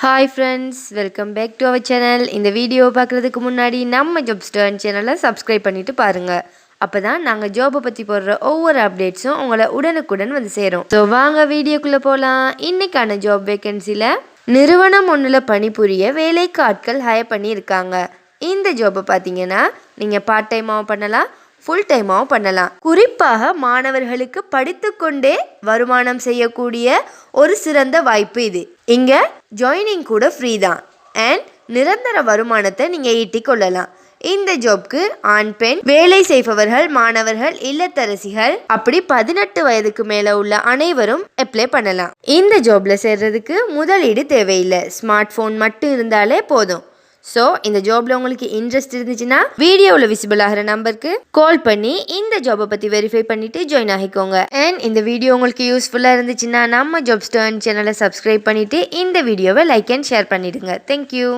Hi friends, welcome back to our channel. இந்த video பார்க்குறதுக்கு முன்னாடி நம்ம ஜாப்ஸ்டர்ன் சேனலை சப்ஸ்கிரைப் பண்ணிவிட்டு பாருங்கள். அப்போ தான் நாங்கள் ஜாபை பற்றி போடுற ஒவ்வொரு அப்டேட்ஸும் உங்களை உடனுக்குடன் வந்து சேரும். ஸோ வாங்க வீடியோக்குள்ளே போகலாம். இன்றைக்கான ஜாப் வேக்கன்சியில் நிறுவனம் ஒன்றில் பணிபுரிய வேலைக்கு ஆட்கள் ஹையர் பண்ணியிருக்காங்க. இந்த ஜாபை பார்த்தீங்கன்னா நீங்கள் பார்ட் டைமாகவும் பண்ணலாம், ஃபுல் டைமாகவும் பண்ணலாம். குறிப்பாக மாணவர்களுக்கு படித்துக்கொண்டே வருமானம் செய்யக்கூடிய ஒரு சிறந்த வாய்ப்பு இது. இங்கே ஜாயினிங் கூட ஃப்ரீ தான் அண்ட் நிரந்தர வருமானத்தை நீங்கள் ஈட்டி கொள்ளலாம். இந்த ஜாப்க்கு ஆண் பெண் வேலை செய்பவர்கள், மாணவர்கள், இல்லத்தரசிகள் அப்படி 18 வயதுக்கு மேலே உள்ள அனைவரும் அப்ளை பண்ணலாம். இந்த ஜாப்ல சேர்றதுக்கு முதலீடு தேவையில்லை, ஸ்மார்ட் ஃபோன் மட்டும் இருந்தாலே போதும். ஸோ இந்த ஜாப்ல உங்களுக்கு இன்ட்ரெஸ்ட் இருந்துச்சுன்னா வீடியோவில் விசிபிள் ஆகிற நம்பருக்கு கால் பண்ணி இந்த ஜாபை பற்றி வெரிஃபை பண்ணிட்டு ஜாயின் ஆகிக்கோங்க. அண்ட் இந்த வீடியோ உங்களுக்கு யூஸ்ஃபுல்லாக இருந்துச்சுன்னா நம்ம ஜாப்ஸ்டர்ன் சேனலை சப்ஸ்கிரைப் பண்ணிட்டு இந்த வீடியோவை லைக் அண்ட் ஷேர் பண்ணிடுங்க. தேங்க்யூ.